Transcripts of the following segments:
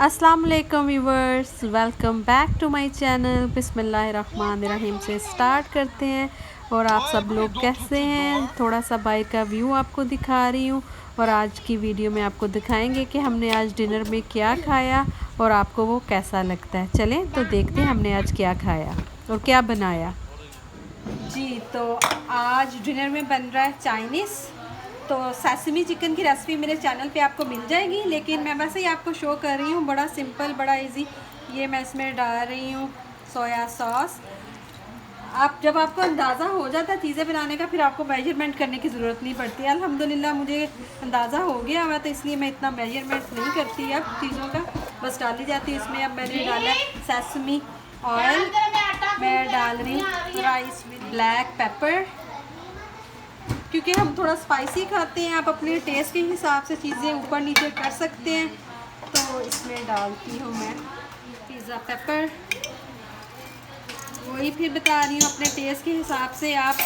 अस्सलाम वालेकुम viewers, welcome back to my channel. बिस्मिल्लाहिर्रहमानिर्रहीम से स्टार्ट करते हैं। और आप सब लोग कैसे हैं? थोड़ा सा बाहर का व्यू आपको दिखा रही हूँ। और आज की वीडियो में आपको दिखाएंगे कि हमने आज डिनर में क्या खाया और आपको वो कैसा लगता है। चलें तो देखते हैं हमने आज क्या खाया और क्या बनाया। जी, तो आज डिनर में बन रहा है चाइनीज़। तो सेसमी चिकन की रेसिपी मेरे चैनल पे आपको मिल जाएगी, लेकिन मैं वैसे ही आपको शो कर रही हूँ। बड़ा सिंपल, बड़ा इजी। ये मैं इसमें डाल रही हूँ सोया सॉस। जब आपको अंदाज़ा हो जाता है चीज़ें बनाने का, फिर आपको मेजरमेंट करने की ज़रूरत नहीं पड़ती। अल्हम्दुलिल्लाह मुझे अंदाज़ा हो गया हुआ, तो इसलिए मैं इतना मेजरमेंट नहीं करती अब चीज़ों का, बस डाली जाती है इसमें। अब मैंने डाला सेसमी ऑयल, मैं डाल रही हूँ राइस विद ब्लैक पेपर, क्योंकि हम थोड़ा स्पाइसी खाते हैं। आप अपने टेस्ट के हिसाब से चीज़ें ऊपर नीचे कर सकते हैं। तो इसमें डालती हूँ मैं पिज़्ज़ा पेपर। वही फिर बता रही हूँ, अपने टेस्ट के हिसाब से आप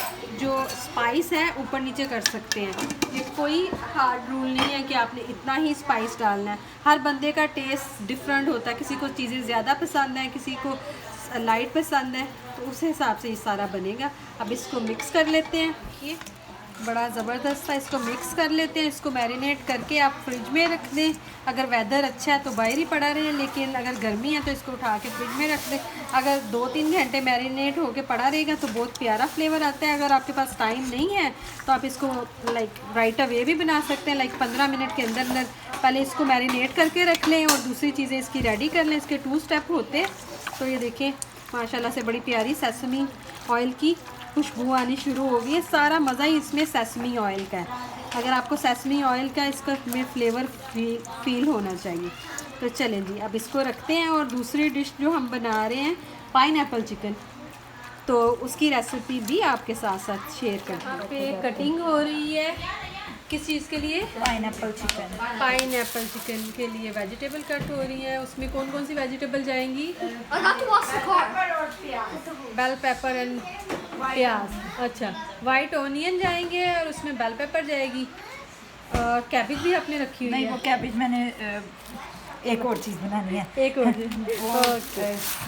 जो स्पाइस है ऊपर नीचे कर सकते हैं। ये कोई हार्ड रूल नहीं है कि आपने इतना ही स्पाइस डालना है। हर बंदे का टेस्ट डिफरेंट होता है। किसी को चीज़ें ज़्यादा पसंद है, किसी को लाइट पसंद है, तो उस हिसाब से ये सारा बनेगा। अब इसको मिक्स कर लेते हैं। ये बड़ा ज़बरदस्त था। इसको मिक्स कर लेते हैं। इसको मैरिनेट करके आप फ्रिज में रख दें। अगर वेदर अच्छा है तो बाहर ही पड़ा रहे, लेकिन अगर गर्मी है तो इसको उठा के फ्रिज में रख दें। अगर 2-3 घंटे मैरिनेट होके पड़ा रहेगा तो बहुत प्यारा फ्लेवर आता है। अगर आपके पास टाइम नहीं है तो आप इसको राइट अवे भी बना सकते हैं। 15 मिनट के अंदर अंदर पहले इसको मैरिनेट करके रख लें और दूसरी चीज़ें इसकी रेडी कर लें। इसके 2 स्टेप होते हैं। तो ये देखें, माशाल्लाह से बड़ी प्यारी सेसमी ऑयल की खुशबू आनी शुरू हो गई है। सारा मज़ा ही इसमें सेसमी ऑयल का है। अगर आपको सेसमी ऑयल का इसका में फ्लेवर फील होना चाहिए। तो चलें जी, अब इसको रखते हैं। और दूसरी डिश जो हम बना रहे हैं पाइनएप्पल चिकन, तो उसकी रेसिपी भी आपके साथ साथ शेयर करते हैं। यहाँ पे कटिंग हो रही है किस चीज़ के लिए? Pineapple chicken. पाइनएप्पल चिकन के लिए वेजिटेबल कट हो रही है। उसमें कौन कौन सी वेजिटेबल जाएंगी? बेल पेपर एंड प्याज। अच्छा, वाइट ओनियन जाएंगे और उसमें बेल पेपर जाएगी। कैबेज भी आपने रखी हुई है? नहीं, वो कैबेज मैंने एक और चीज़ बनानी है। एक और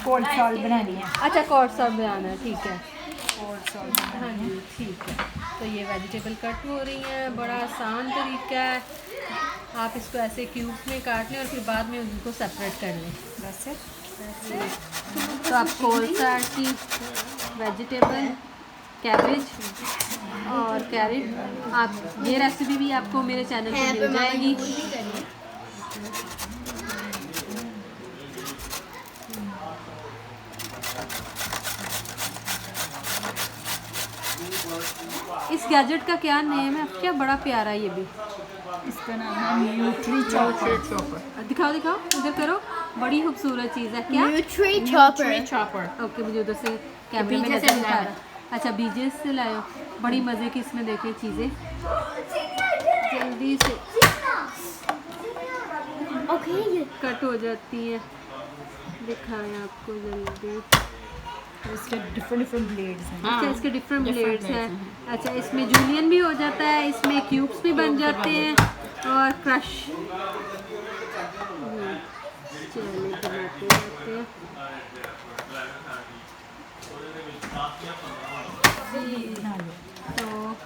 कोल्ड सॉल्ट बनानी है। अच्छा, कोल्ड सॉल्ट बनाना है, ठीक है। Cold salt. हाँ जी, ठीक है। तो ये वेजिटेबल कट हो रही हैं। बड़ा आसान तरीका है। आप इसको ऐसे क्यूब्स में काट लें और फिर बाद में उनको सेपरेट कर लें। वैसे तो आप कोल्ड सॉल्ट की वेजिटेबल, कैबेज और कैरेट, आप ये रेसिपी भी आपको मेरे चैनल पर मिल जाएगी। इस गैजेट का क्या नेम है? क्या बड़ा प्यारा है ये भी। इसका नाम है न्यूट्री चॉपर। दिखाओ दिखाओ, इधर करो। बड़ी खूबसूरत चीज़ है। क्या? Nutri chopper. ओके, मुझे उधर से कैमरे में नजर नहीं आ रहा। अच्छा, बीजेस से लाए हो। बड़ी मज़े की इसमें देखें चीज़ें। जल्दी से ओके, कट हो जाती हैं। दिखाएं आपको जल्दी। इसके डिफरेंट ब्लेड्स हैं। अच्छा, इसके डिफरेंट ब्लेड्स हैं। अच्छा, इसमें जूलियन भी हो जाता है, इसमें क्यूब्स भी बन जाते हैं और क्रश। चलिए बनाते रहते हैं। तो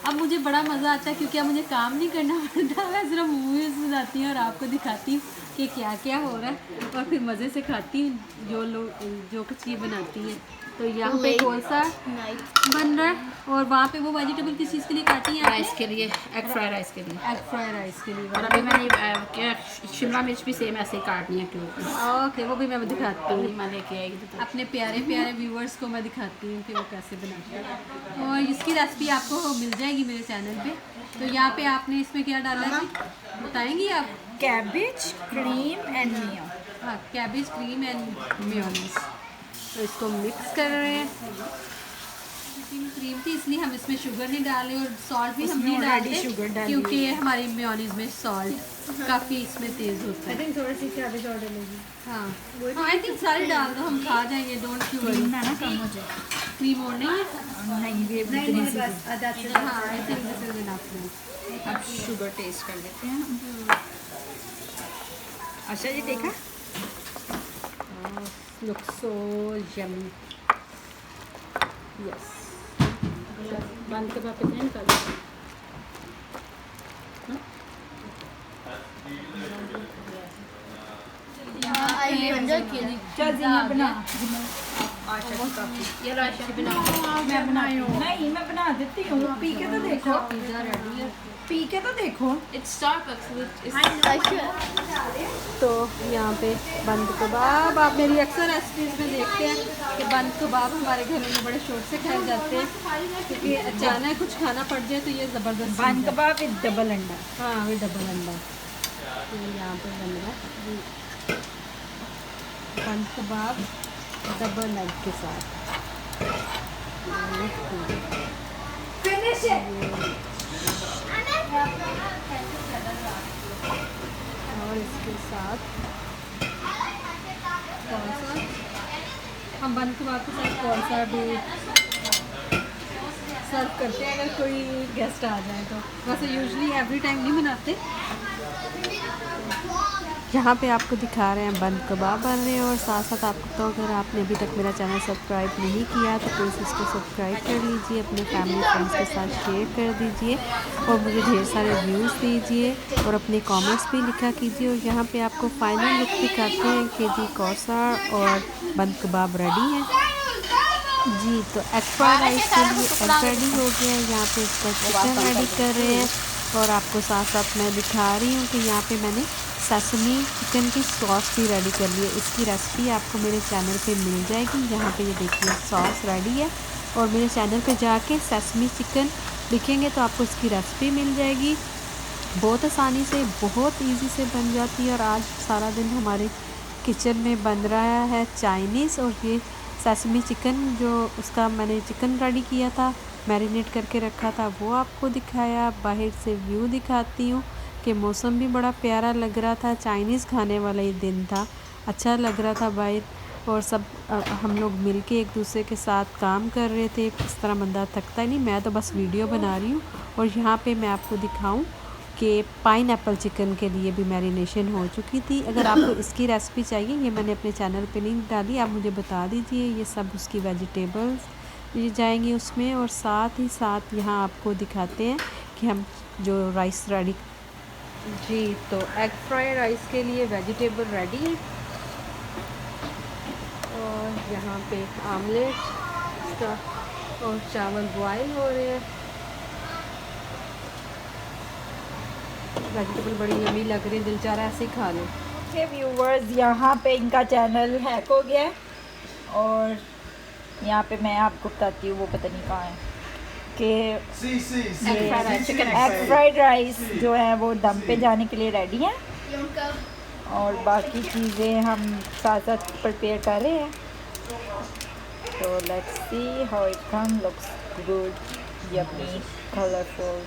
अब मुझे बड़ा मज़ा आता है, क्योंकि अब मुझे काम नहीं करना पड़ता। मैं सिर्फ मूवीज़ में जाती हूँ और आपको दिखाती हूँ कि क्या क्या हो रहा है, और फिर मज़े से खाती हूँ जो कुछ ये बनाती है। तो यहाँ पे कौन सा बन रहा है और वहाँ पे वो वेजिटेबल किस चीज़ के लिए काटी है? राइस के लिए, एग फ्राई राइस के लिए। एग फ्राई राइस के लिए। और अभी मैंने क्या शिमला मिर्च भी सेम ऐसे ही काटनी है क्योंकि ओके, वो भी मैं दिखाती हूँ। मैं लेके आएगी तो अपने प्यारे प्यारे व्यूवर्स को मैं दिखाती हूँ कि वो कैसे बनाते हैं। और इसकी रेसिपी आपको मिल जाएगी मेरे चैनल पे। तो यहाँ पे आपने इसमें क्या डाला है बताएंगी आप? Cabbage, cream and mayo. हाँ, कैबेज, क्रीम एंड मेयोनीज। तो इसको मिक्स कर रहे हैं। क्रीम थी इसलिए हम इसमें शुगर नहीं डाले, और सॉल्ट भी हम नहीं डालते क्योंकि हमारी मेयोनीज में सॉल्ट काफ़ी इसमें तेज़ होता है। थोड़ी सी कैबेज और डालेगी। हाँ, आई थिंक सारी डाल दो, हम खा जाएंगे। Don't you worry. ना कम हो जाए। क्रीम और नहीं है? नहीं, ये नहीं बस हाँ, I think this is enough. अब शुगर टेस्ट कर लेते हैं हम। अच्छा जी देखा looks so yummy. Yes. बंद के बाद कितने निकाल चल जिन्हें बना ये लो आयशा बना मैं बनाई हूँ नहीं मैं बना देती हूँ पी के तो देखो पिज़्ज़ा रेडी है। पी के तो देखो It's Starbucks with तो यहाँ पे बंद कबाब आप मेरी अक्सर रेसिपीज़ में देखते हैं कि बंद कबाब हमारे घरों में बड़े शौक से खाए जाते हैं क्योंकि अचानक कुछ खाना पड़ जाए तो ये ज़बरदस्त बन चीज़ है। कबाब विद डबल अंडा हाँ वो डबल अंडा तो यहाँ पे बन रहा है बंद कबाब डबल एग के साथ। और इसके साथ कौन सा हम बंद कबाब के साथ कौन सा भी सर्व करते हैं अगर कोई गेस्ट आ जाए तो। वैसे यूजुअली एवरी टाइम नहीं बनाते। यहाँ पे आपको दिखा रहे हैं बंद कबाब बन रहे हैं और साथ साथ आपको तो अगर आपने अभी तक मेरा चैनल सब्सक्राइब नहीं किया तो प्लीज़ इसको सब्सक्राइब कर लीजिए, अपने फैमिली फ्रेंड्स के साथ शेयर कर दीजिए और मुझे ढेर सारे व्यूज़ दीजिए और अपने कमेंट्स भी लिखा कीजिए। और यहाँ पे आपको फाइनल लुक दिखाते हैं कि जी कौसा और बंद कबाब रेडी है जी। तो एग फ्राइड राइस के लिए एग रेडी हो गया है, यहाँ पे इसका चिकन रेडी कर रहे हैं और आपको साथ साथ मैं दिखा रही हूँ कि यहाँ पे मैंने सेसमी चिकन की सॉस भी रेडी कर ली है। इसकी रेसिपी आपको मेरे चैनल पे मिल जाएगी। यहाँ पे ये देखिए सॉस रेडी है और मेरे चैनल पे जाके सेसमी चिकन लिखेंगे तो आपको इसकी रेसिपी मिल जाएगी। बहुत आसानी से बहुत इजी से बन जाती है और आज सारा दिन हमारे किचन में बन रहा है चाइनीज़। और ये सेसमी चिकन जो उसका मैंने चिकन रेडी किया था, मैरिनेट करके रखा था, वो आपको दिखाया। बाहर से व्यू दिखाती हूँ कि मौसम भी बड़ा प्यारा लग रहा था, चाइनीज़ खाने वाला ही दिन था, अच्छा लग रहा था बाहर। और सब हम लोग मिलके एक दूसरे के साथ काम कर रहे थे। इस तरह बंदा थकता ही नहीं। मैं तो बस वीडियो बना रही हूँ। और यहाँ पे मैं आपको दिखाऊं कि पाइनएप्पल चिकन के लिए भी मैरिनेशन हो चुकी थी। अगर आपको इसकी रेसिपी चाहिए, ये मैंने अपने चैनल पे लिंक डाली, आप मुझे बता दीजिए। ये सब उसकी वेजिटेबल्स ये जाएंगी उसमें। और साथ ही साथ यहाँ आपको दिखाते हैं कि हम जो राइस रेडी जी। तो एग फ्राइड राइस के लिए वेजिटेबल रेडी है और यहाँ पे आमलेट इसका और चावल बॉयल हो रहे हैं। वेजिटेबल बड़ी यमी लग रही है, दिल चाह रहा है ऐसे ही खा लो। ओके व्यूवर्स, यहाँ पे इनका चैनल हैक हो गया है और यहाँ पे मैं आपको बताती हूँ, वो पता नहीं कहाँ है कि एग फ्राइड राइस जो है वो दम पे जाने के लिए रेडी है और बाकी चीज़ें हम साथ साथ प्रिपेयर कर रहे हैं। तो let's see how it come, looks good, yummy, colourful.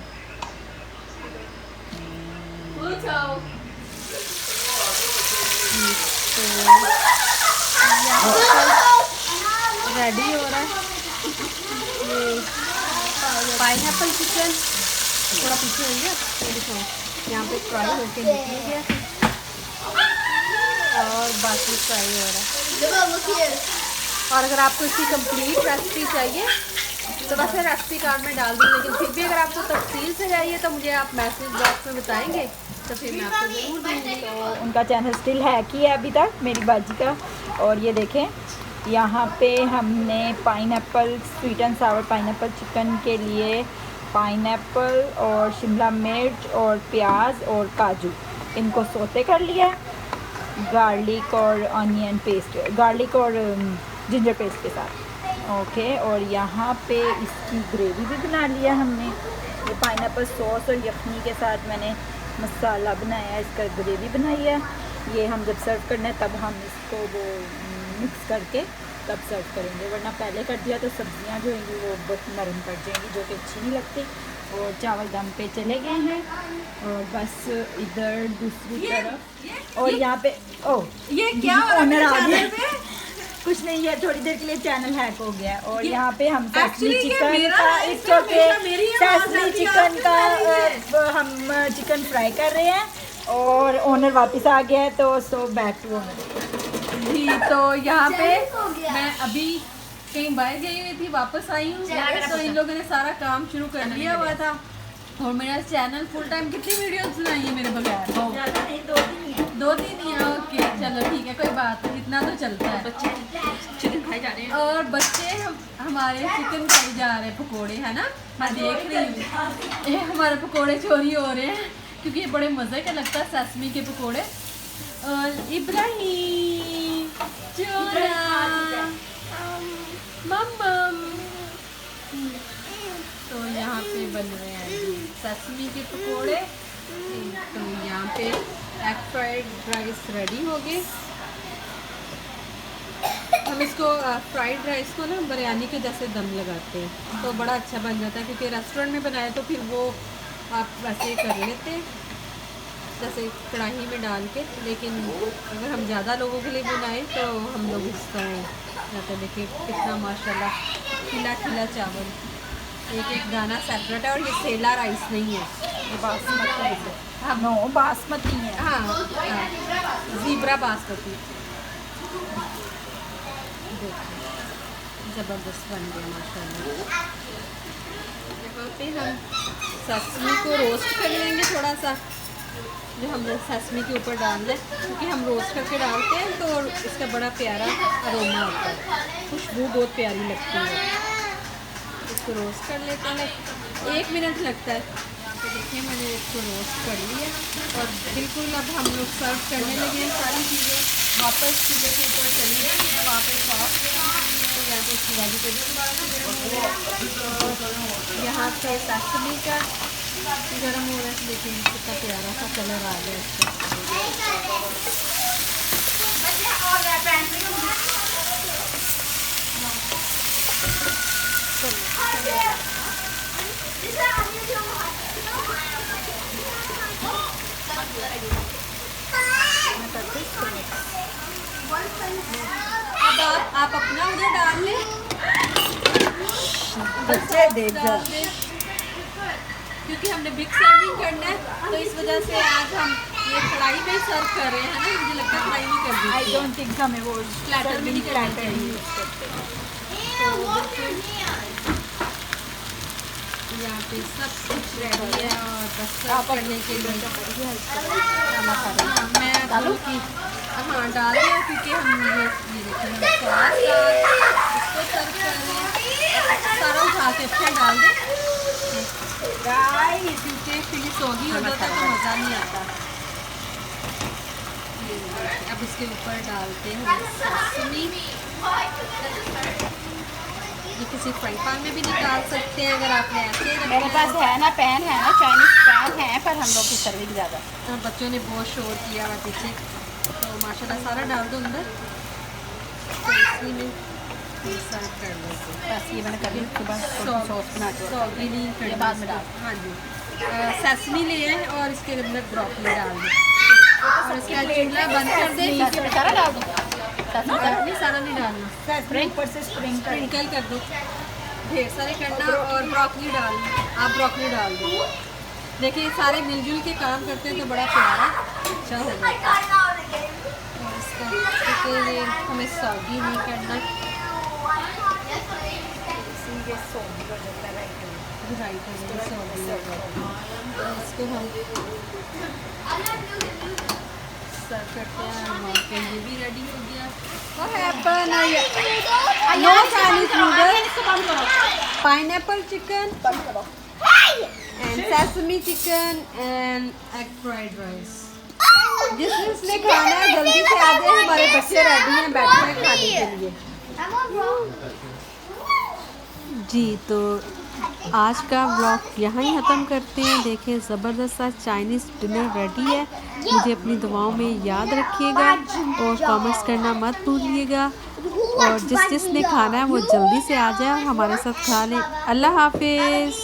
Ready हो रहा है ये पाइनएप्पल चिकन। थोड़ा पीछे हो गया, ये देखो यहाँ पे फ्राई होके निकल गया और बाकी फ्राई हो रहा है। और अगर आपको इसकी कंप्लीट रेसिपी चाहिए तो वैसे रेसिपी कार्ड में डाल दूँ, लेकिन फिर भी अगर आपको तफसील से चाहिए तो मुझे आप मैसेज बॉक्स में बताएंगे तो फिर मैं आपको ज़रूर दूँगी। तो उनका चैनल स्टिल हैक ही है अभी तक, मेरी बाजी का। और ये देखें यहाँ पे हमने pineapple sweet and Sawar pineapple chicken के लिए पाइनएप्पल और शिमला मिर्च और प्याज और काजू इनको सोते कर लिया, गार्लिक और ऑनियन पेस्ट, गार्लिक और जिंजर पेस्ट के साथ। ओके, और यहाँ पे इसकी ग्रेवी भी बना लिया हमने। ये पाइनएप्पल सॉस और यखनी के साथ मैंने मसाला बनाया, इसका ग्रेवी बनाई है। ये हम जब सर्व करना है तब हम इसको वो मिक्स करके तब सर्व करेंगे, वरना पहले कर दिया तो सब्जियां जो होंगी वो बहुत नरम पड़ जाएंगी, जो कि अच्छी नहीं लगती। और चावल दम पे चले गए हैं और बस इधर दूसरी तरफ। और यहाँ पे ये क्या ओनर आ गए, कुछ नहीं है, थोड़ी देर के लिए चैनल हैक हो गया। और यहाँ पे हम सेसमी चिकन का हम चिकन फ्राई कर रहे हैं और ओनर वापस आ गया है तो सो बैक टू ओनर। जी तो यहाँ पे मैं अभी कहीं बाहर गई हुई थी, वापस आई हूँ तो इन लोगों ने सारा काम शुरू कर लिया हुआ था और मेरा चैनल फुल टाइम कितनी वीडियोस बनाई है मेरे बगैर? दो तीन ही है। ओके चलो ठीक है, कोई बात नहीं, इतना तो चलता है। बच्चे चिकन खाए जा रहे हैं और बच्चे हमारे चिकन खाई जा रहे हैं, पकोड़े है ना, मैं देख रही हूँ ये हमारे पकोड़े चोरी हो रहे हैं क्योंकि ये बड़े मज़े का लगता है सेसमी के पकोड़े। और इब्राहिम चोरा मम्मम, तो यहाँ पे बन रहे हैं सेसमी के पकोड़े। तो यहाँ पे एग फ्राइड राइस रेडी हो गए। हम इसको फ्राइड राइस को ना बिरयानी के जैसे दम लगाते हैं तो बड़ा अच्छा बन जाता है, क्योंकि रेस्टोरेंट में बनाए तो फिर वो आप वैसे कर लेते हैं जैसे कढ़ाई में डाल के, लेकिन अगर हम ज़्यादा लोगों के लिए बनाएं तो हम लोग इस तरह जाते। देखिए कितना माशाल्लाह खिला खिला चावल, एक एक दाना सेपरेट है और ये सेला राइस नहीं है, ये बासमती है। हाँ नो बासमती है। हाँ ज़ीब्रा बासमती। देखिए ज़बरदस्त बन गया माशाल्लाह। यहाँ पे हम सेसमी को रोस्ट कर लेंगे थोड़ा सा, जो हम सेसमी के ऊपर डाल दें, क्योंकि हम रोस्ट करके डालते हैं तो इसका बड़ा प्यारा अरोमा आता है, खुशबू बहुत प्यारी लगती है। इसको रोस्ट कर लेते हैं, 1 मिनट लगता है। तो देखिए मैंने इसको रोस्ट कर लिया और बिल्कुल अब हम लोग सर्व करने लगे हैं। सारी चीज़ें वापस चूल्हे के ऊपर चली गई हैं, वापस सॉस या तो उसकी वेजिटेबल यहाँ पे सेसमी का गर्म हो रहा है। देखिए कितना प्यारा सा कलर आ गया इसका। अब आप अपना उधर डाल लें, बच्चे देख डाल दें, क्योंकि हमने बिग सर्विंग करना है तो इस वजह से आज हम ये कढ़ाई में सर्व कर रहे हैं ना। मुझे लगता है कढ़ाई में कर दी। आई डोंट थिंक हमें वो प्लेटर में नहीं करना चाहिए। यहाँ पे सब कुछ रेडी है और बस सर्व करने के लिए मैं डालूँ कि हाँ डाल दिया, क्योंकि हम ये देखिए सॉस इसको सर्व कर रहे हैं। सारा उठा के अच्छा डाल दें, क्योंकि फिनिश होगी होता तो मज़ा नहीं आता। अब इसके ऊपर डालते हैं सेसमी। ये किसी फ्राई पैन में भी निकाल सकते हैं अगर आपने ऐसे। मेरे पास है ना पैन है ना, चाइनीज पैन है, पर हम लोग की सर्विंग ज़्यादा। बच्चों ने बहुत शोर किया हुआ पीछे, तो माशाल्लाह सारा डाल दो अंदर, तो इसी में सर्व कर लो। बस ये मैंने कभी सुबह सॉस बना के सॉगी नहीं ये करना बाद में डाल। हाँ जी सेसमी ले आए और इसके अंदर ब्रोकली डाल दें और इसका चूल्हा बंद कर दें। सारा डाल दो, नहीं सारा नहीं डालना, ऊपर से स्प्रिंकल कर दो, ढेर सारे करना और ब्रोकली डालना। आप ब्रोकली डाल दो। देखिए सारे मिलजुल के काम करते हैं तो बड़ा प्यारा अच्छा हो जाता है। और इसका क्योंकि ये हमें सॉगी नहीं करना, राइट है सॉगी होगा। इसको हम सर्व करते हैं। हमारे पे ये भी रेडी हो गया। What happened? No Chinese noodles, pineapple chicken, and sesame chicken and egg fried rice. जिसने खाना है जल्दी से आ जाए, हमारे बच्चे रेडी हैं बैठे हैं खाने के लिए। जी तो आज का व्लॉग यहाँ ही ख़त्म करते हैं। देखिए ज़बरदस्त सा चाइनीज़ डिनर रेडी है। मुझे अपनी दुआओं में याद रखिएगा और कमेंट्स करना मत भूलिएगा। और जिसने खाना है वो जल्दी से आ जाए और हमारे साथ खा लें। अल्लाह हाफिज़।